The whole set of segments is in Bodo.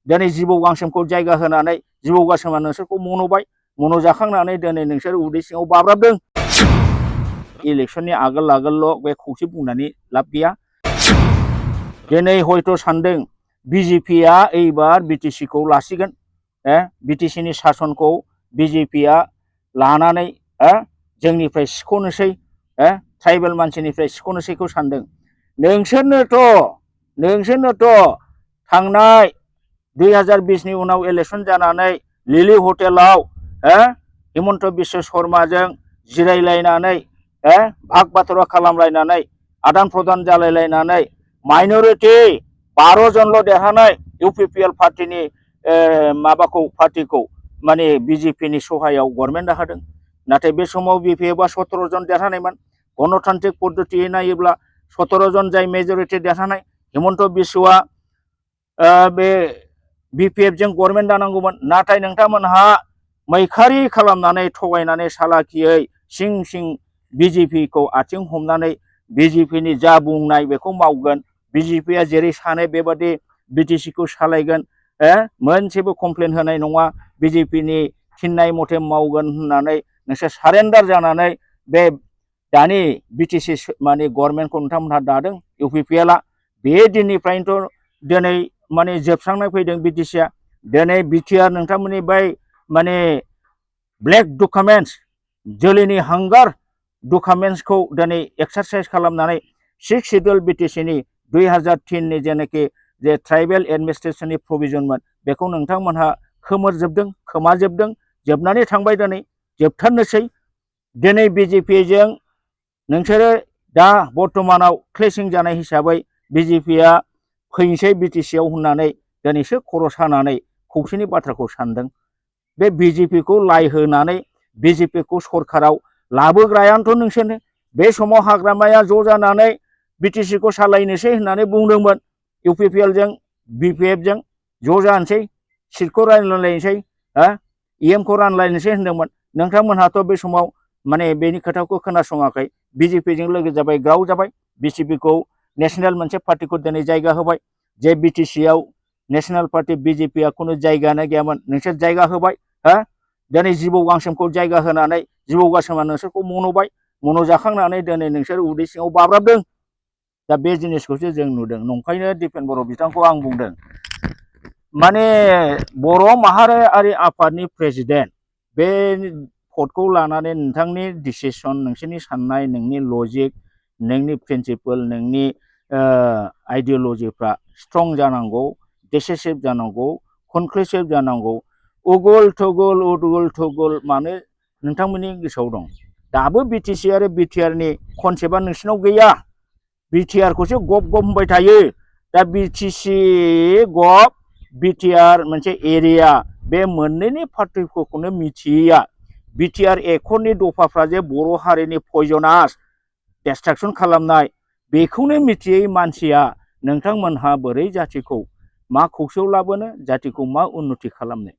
दिनै जिबौ गांसोमखौ जायगा होनानै जिबौ गांसोमा नोंसोरखौ मन'बाय मन'जाखांनानै दिनै नोंसोर उदै सिङाव बाब्राबदों इलेक्सननि आगोल बे खौसे बुंनानै लाब गैया दिनै हयथ' सानदों बिजेपिआ एबार बिटिसिखौ लासिगोन बिटिसिनि सासनखौ बिजेपिआ लानानै जोंनिफ्राय सिख'नोसै ट्राइबेल मानसिनिफ्राय सिख'नोसैखौ सानदों नोंसोरनोथ' थांनाय 2020 नि उनाव इलेक्सन जानानै लिलि हटेलाव हिमन्त बिश्व शर्माजों जिरायलायनानै भाग बाथरा खालामलायनानै आदान प्रदान जालायलायनानै माइनरिटि 12 जनल' देरहानाय इउपिपिएल पार्टीनि पार्टीखौ माने बिजेपिनि सहायाव गभर्नमेन्टआ होदों नाथाय बे समाव बिपिएफआ 17 जन देरहानायमोन गणतान्त्रिक पद्धतियै नायोब्ला 17 जन जाय मेजरिटि देरहानाय हिमन्त बिश्वआ बे बिपिएफजों गभर्नमेन्ट दानांगौमोन नाथाय नोंथांमोनहा मैखारि खालामनानै थगायनानै सालाखियै सिं सिं बिजेपिखौ आथिं हमनानै बिजेपिनि जा बुंनाय बेखौ मावगोन बिजेपिआ जेरै सानो बेबादि बिटिसिखौ सालायगोन मोनसेबो कमप्लेन होनाय नङा बिजेपिनि थिननाय मथे मावगोन होननानै नोंसोर सारेन्डार जानानै बे दानि बिटिसि माने गभर्नमेन्टखौ नोंथांमोनहा दादों इउपिपिएलआ बे दिननिफ्रायनोथ' दिनै माने जोबस्रांनाय फैदों बिटिसिआ दिनै बिटिआर नोंथांमोननि बै माने ब्लेक डकुमेन्टस जोलैनि हांगार डकुमेन्टसखौ दिनै एक्सारसाइज खालामनानै 6 शिड्युल बिटिसिनि 2003 नि जेनाखि जे ट्राइबेल एडमिनिस्ट्रेशननि प्रभिजनमोन बेखौ नोंथांमोनहा खोमाजोबदों जोबनानै थांबाय दिनै जोबथारनोसै दिनै बिजेपिजों नोंसोरो दा बर्तमानाव क्लेसिं जानाय हिसाबै बिजेपिआ फैनोसै बिटिसिआव होननानै दिनैसो खर' सानानै खौसेनि बाथ्राखौ सानदों बे बिजेपिखौ लाइ होनानै बिजेपिखौ सरकाराव लाबोग्रायानोथ' नोंसोरनो बे समाव हाग्रामाया ज' जानानै बिटिसिखौ सालायनोसै होननानै बुंदोंमोन इउपिपिएलजों बिपिएफजों ज' जानोसै सिटखौ रानलायनोसै इएमखौ रानलायनोसै होनदोंमोन नोंथांमोनहाथ' बे समाव माने बेनि खोथाखौ खोनासङाखै बिजेपिजों लोगो जाबाय ग्राव जाबाय बिजेपिखौ नेशनेल मोनसे पार्टीखौ दिनै जायगा होबाय जे बिटिसिआव नेशनेल पार्टी बिजेपिआ खुनु जायगायानो गैयामोन नोंसोर जायगा होबाय दिनै जिबौ गांसोमखौ जायगा होनानै जिबौ गांसोमा नोंसोरखौ मन'बाय मन'जाखांनानै दिनै नोंसोर उदै सिङाव बाब्राबदों दा बे जिनिसखौसो जों नुदों नंखायनो दिपेन बर' बिथांखौ आं बुंदों माने बर' माहारियारि आफादनि प्रेसिडेन्ट बे भटखौ लानानै नोंथांनि डिसिसन नोंसोरनि साननाय नोंनि लजिक नोंनि प्रिन्सिपल नोंनि आइडिअलजिफ्रा स्ट्रं जानांगौ डिसिसिभ जानांगौ कनक्लुसिभ जानांगौ उगुल थुगुल मानो नोंथांमोननि गोसोआव दं दाबो बिटिसि आरो बिटिआरनि कनसेप्टआ नोंसिनाव गैया बिटिआरखौसो गब होनबाय थायो दा बिटिसि गब बिटिआर मोनसे एरिया बे मोननैनि पार्टिफोरखौनो मिथियैया बिटिआर एकर्डनि दफाफ्रा जे बर' हारिनि पयजनास डिस्ट्राक्शन खालामनाय बेखौनो मिथियै मानसिया नोंथांमोनहा बोरै जातिखौ मा खौसेयाव लाबोनो जातिखौ मा उन्नति खालामनो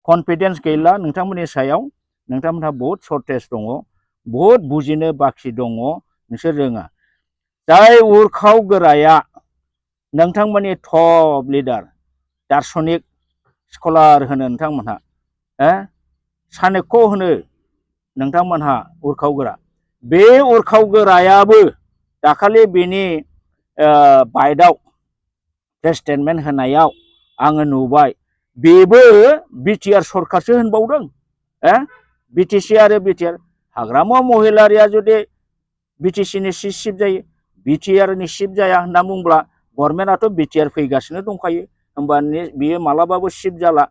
कनफिडेन्स गैला नोंथांमोननि सायाव नोंथांमोनहा बहुद सर्टेज दङ बहुद बुजिनो बाखि दङ नोंसोर रोङा जाय उरखाव गोराया नोंथांमोननि टप लिडार दार्शनिक स्कलार होनो नोंथांमोनहा चाणक्य होनो नोंथांमोनहा उरखाव गोरा बे उरखाव गोरायाबो दाखालि बेनि बाइटआव प्रेस स्टेटमेन्ट होनायाव आङो नुबाय बेबो बिटिआर सरकारसो होनबावदों बिटिसि आरो बिटिआर हाग्रामा महिलारिया जुदि बिटिसिनि चिफ जायो बिटिआरनि चिफ जाया होनना बुंब्ला गभर्नमेन्टआथ' बिटिआर फैगासिनो दंखायो होमबा बियो मालाबाबो चिफ जाला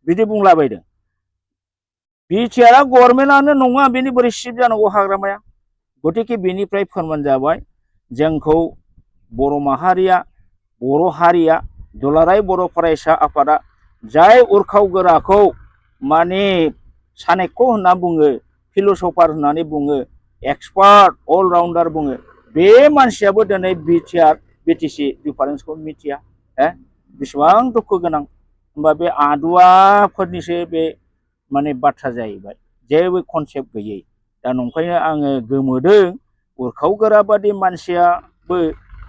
बिदि बुंलाबायदों बिटिआरआ गभर्नमेन्टआनो नङा बेनि बोरै चिफ जानांगौ हाग्रामाया गतिके बेनिफ्राय फोरमान जाबाय जोंखौ बर' माहारिया बर' हारिया दुलाराय बर' फरायसा आफादा जाय उरखाव गोराखौ माने चाणक्य होनना बुङो फिलसफार होननानै बुङो एक्सपार्ट अलराउन्डार बुङो बे मानसियाबो दिनै बिटिआर बिटिसि डिफारेन्सखौ मिथिया बेसेबां दुखु गोनां होमबा बे आदुवाफोरनिसो बे माने बाथ्रा जाहैबाय जेबो कनसेप्ट गैयै दा नंखायनो आङो गोमोदों उरखाव गोरा बादि मानसियाबो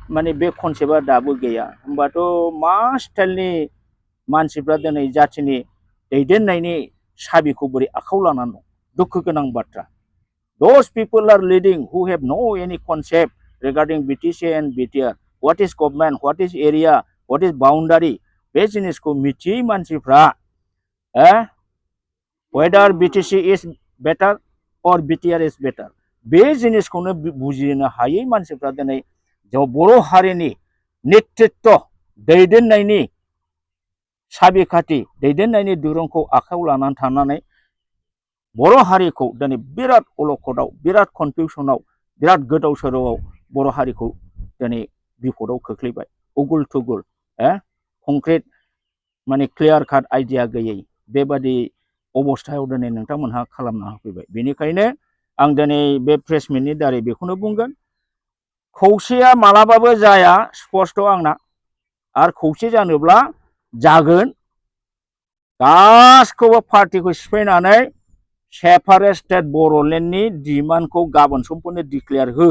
माने बे कनसेप्टआ दाबो गैया होमबाथ' मा स्टाइलनि मानसिफ्रा दिनै जाथिनि दैदेननायनि साबिखौ बोरै आखायाव लानानै दं दुखु गोनां बाथ्रा those people are leading who have no any concept regarding BTC and BTR what is government what is area what is boundary बे जिनिसखौ मिथियै मानसिफ्रा whether BTC is better or BTR is better बे जिनिसखौनो बुजिनो हायै मानसिफ्रा दिनै बर' हारिनि नेतृत्व दैदेननायनि साबिखाथि दैदेननायनि दुरुंखौ आखायाव लानानै थानानै बर' हारिखौ दिनै बिराद अलखदाव बिराद कनफिउसनाव बिराद गोदाव सोरावाव बर' हारिखौ दिनै बिपदाव खोख्लैबाय उगुल थुगुल कंक्रिट माने क्लियार काट आइडिया गैयै बेबादि अबस्थायाव दिनै नोंथांमोनहा खालामना होफैबाय बेनिखायनो आं दिनै बे प्रेस मिटनि दारै बेखौनो बुंगोन खौसेया मालाबाबो जाया स्पष्ट आंना आरो खौसे जानोब्ला जागोन गासिखौबो पार्टिखौ सिफायनानै सेपारेट स्टेट बर'लेण्डनि डिमान्डखौ गाबोन समफोरनो डिक्लेयार हो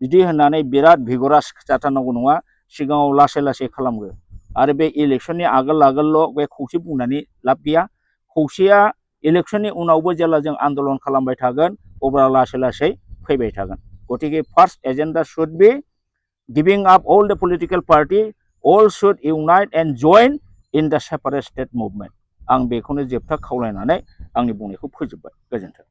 बिदि होननानै बिराद भिगरास जाथारनांगौ नङा सिगाङाव लासै लासै खालामगोन आरो बे इलेक्शननि आगोल बे खौसे बुंनानै लाब गैया खौसेया इलेक्शननि उनावबो जेब्ला जों आन्दलन खालामबाय थागोन अब्ला लासै लासै फैबाय थागोन गतिके first agenda should be given up all the political party all should unite and join in the separate state movement आं बेखौनो जोबथा खावलायनानै आंनि बुंनायखौ फोजोबबाय गोजोन्थों।